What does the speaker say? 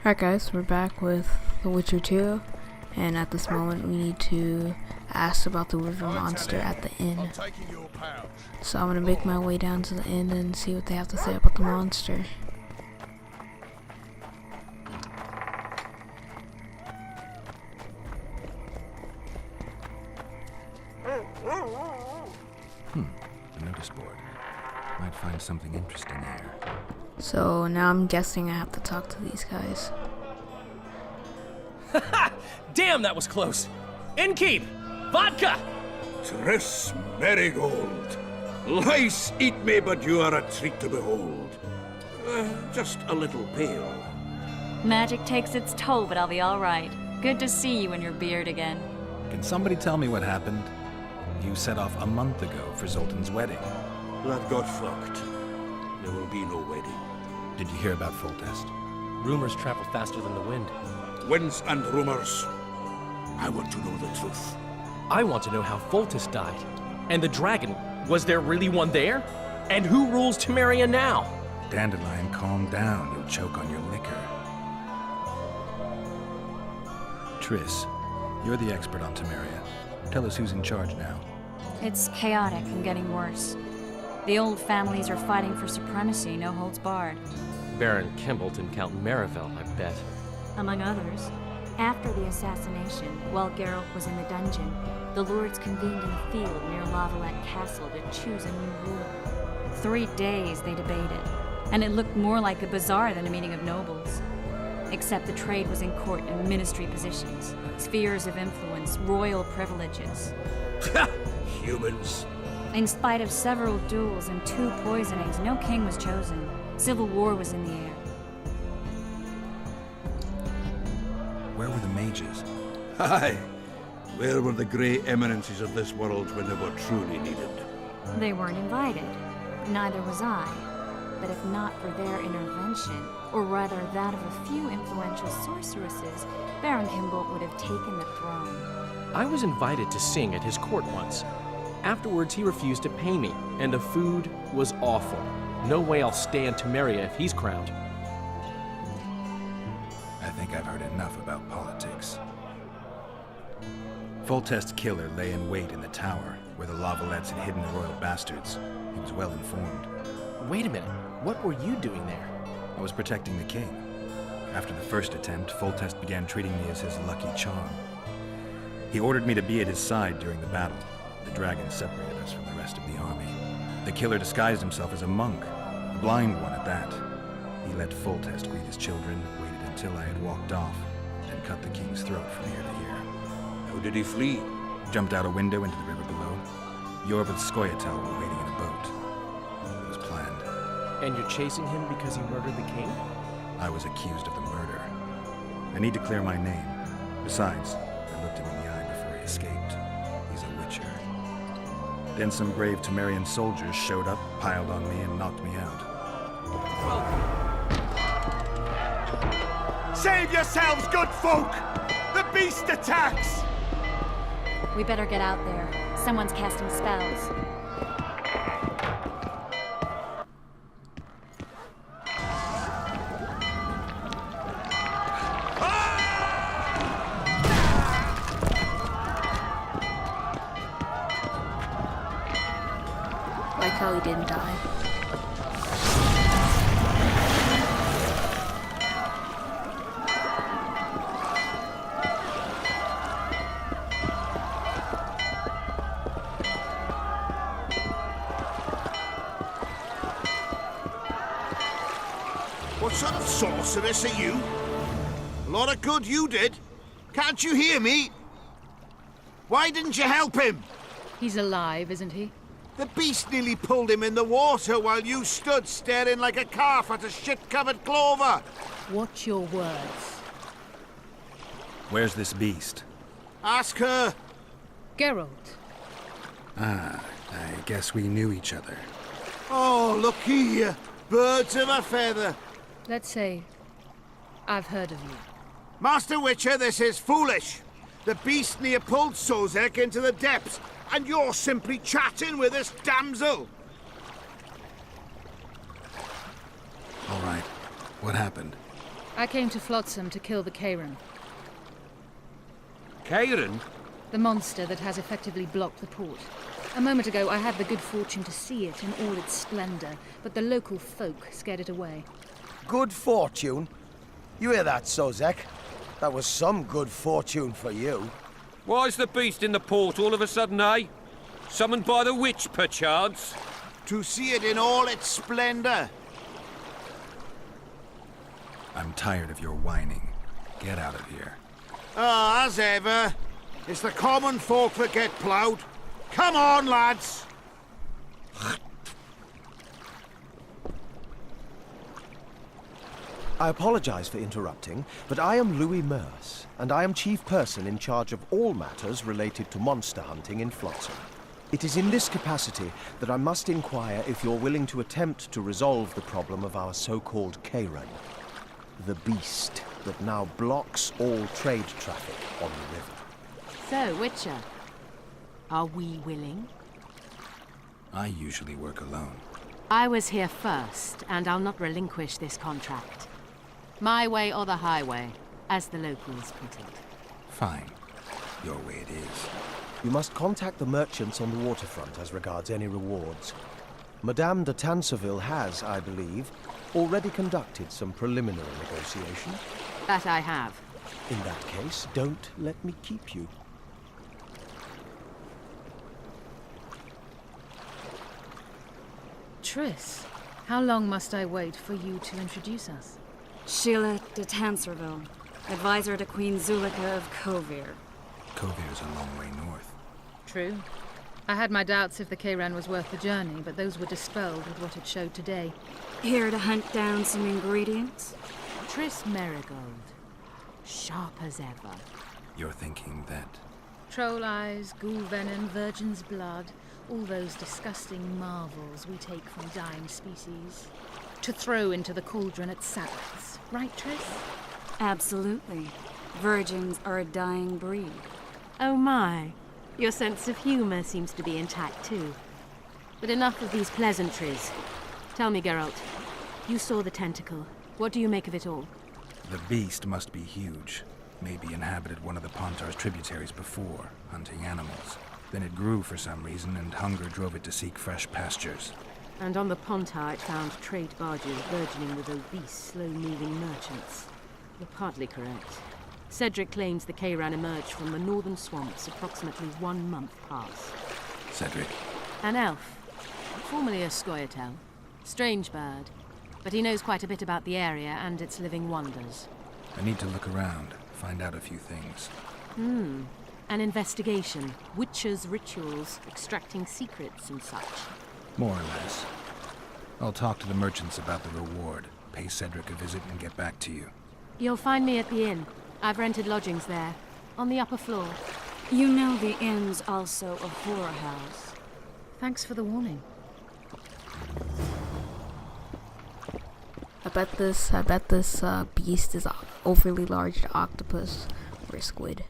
Alright guys, we're back with The Witcher 2, and at this moment we need to ask about the river monster at the inn. So I'm gonna make my way down to the inn and see what they have to say about the monster. A notice board. Might find something interesting here. So now I'm guessing I have to talk to these guys. Damn, that was close! Innkeep! Vodka! Tris Marigold. Lice eat me, but you are a treat to behold. Just a little pale. Magic takes its toll, but I'll be all right. Good to see you in your beard again. Can somebody tell me what happened? You set off a month ago for Zoltan's wedding. That got fucked. There will be no wedding. Did you hear about Foltest? Rumors travel faster than the wind. Winds and rumors. I want to know the truth. I want to know how Foltest died. And the dragon, was there really one there? And who rules Temeria now? Dandelion, calm down. You'll choke on your liquor. Triss, you're the expert on Temeria. Tell us who's in charge now. It's chaotic and getting worse. The old families are fighting for supremacy, no holds barred. Baron Kimbolt and Count Marivel, I bet. Among others. After the assassination, while Geralt was in the dungeon, the lords convened in a field near Lavalette Castle to choose a new ruler. 3 days they debated, and it looked more like a bazaar than a meeting of nobles. Except the trade was in court and ministry positions, spheres of influence, royal privileges. Humans. In spite of several duels and 2 poisonings, no king was chosen. Civil war was in the air. Where were the mages? Aye. Where were the grey eminences of this world when they were truly needed? They weren't invited. Neither was I. But if not for their intervention, or rather that of a few influential sorceresses, Baron Kimbolt would have taken the throne. I was invited to sing at his court once. Afterwards, he refused to pay me, and the food was awful. No way I'll stay in Temeria if he's crowned. I think I've heard enough about politics. Foltest's killer lay in wait in the tower, where the Lavalettes had hidden the royal bastards. He was well informed. Wait a minute, what were you doing there? I was protecting the king. After the first attempt, Foltest began treating me as his lucky charm. He ordered me to be at his side during the battle. The dragon separated us from the rest of the army. The killer disguised himself as a monk, a blind one at that. He let Foltest greet his children, waited until I had walked off, and cut the king's throat from ear to ear. How did he flee? Jumped out a window into the river below. Yorv with Skoyatel were waiting in a boat. It was planned. And you're chasing him because he murdered the king? I was accused of the murder. I need to clear my name. Besides, I looked him in the eye before he escaped. He's a witcher. Then some brave Temerian soldiers showed up, piled on me, and knocked me out. Save yourselves, good folk! The beast attacks! We better get out there. Someone's casting spells. Like how he didn't die. What sort of sorceress are you? A lot of good you did. Can't you hear me? Why didn't you help him? He's alive, isn't he? The beast nearly pulled him in the water while you stood staring like a calf at a shit-covered clover. Watch your words. Where's this beast? Ask her. Geralt. Ah, I guess we knew each other. Oh, look here. Birds of a feather. Let's say I've heard of you. Master Witcher, this is foolish. The beast near pulled Sozek into the depths, and you're simply chatting with this damsel. All right. What happened? I came to Flotsam to kill the Karen, Kieran? the monster that has effectively blocked the port. A moment ago, I had the good fortune to see it in all its splendor, but the local folk scared it away. Good fortune? You hear that, Sozek? That was some good fortune for you. Why's the beast in the port all of a sudden, eh? Summoned by the witch, perchance? To see it in all its splendor. I'm tired of your whining. Get out of here. Ah, as ever. It's the common folk that get ploughed. Come on, lads! I apologize for interrupting, but I am Louis Merce, and I am chief person in charge of all matters related to monster hunting in Flotsam. It is in this capacity that I must inquire if you're willing to attempt to resolve the problem of our so-called Karen, the beast that now blocks all trade traffic on the river. So, Witcher, are we willing? I usually work alone. I was here first, and I'll not relinquish this contract. My way or the highway, as the locals put it. Fine. Your way it is. You must contact the merchants on the waterfront as regards any rewards. Madame de Tanseville has, I believe, already conducted some preliminary negotiation. That I have. In that case, don't let me keep you. Triss, how long must I wait for you to introduce us? Sheila de Tanserville, advisor to Queen Zulika of Kovir. Kovir's a long way north. True. I had my doubts if the Karen was worth the journey, but those were dispelled with what it showed today. Here to hunt down some ingredients? Triss Marigold. Sharp as ever. You're thinking that... Troll eyes, ghoul venom, virgin's blood, all those disgusting marvels we take from dying species. To throw into the cauldron at Sabbaths. Right, Triss? Absolutely. Virgins are a dying breed. Oh my. Your sense of humor seems to be intact too. But enough of these pleasantries. Tell me, Geralt. You saw the tentacle. What do you make of it all? The beast must be huge. Maybe inhabited one of the Pontar's tributaries before, hunting animals. Then it grew for some reason, and hunger drove it to seek fresh pastures. And on the Pontar it found trade barges burgeoning with obese, slow-moving merchants. You're partly correct. Cedric claims the Kayran emerged from the northern swamps approximately 1 month past. Cedric? An elf, formerly a Scoia'tael. Strange bird, but he knows quite a bit about the area and its living wonders. I need to look around, find out a few things. An investigation, witches' rituals, extracting secrets and such. More or less. I'll talk to the merchants about the reward, pay Cedric a visit, and get back to you. You'll find me at the inn. I've rented lodgings there, on the upper floor. You know the inn's also a horror house. Thanks for the warning. I bet this beast is an overly large octopus or a squid.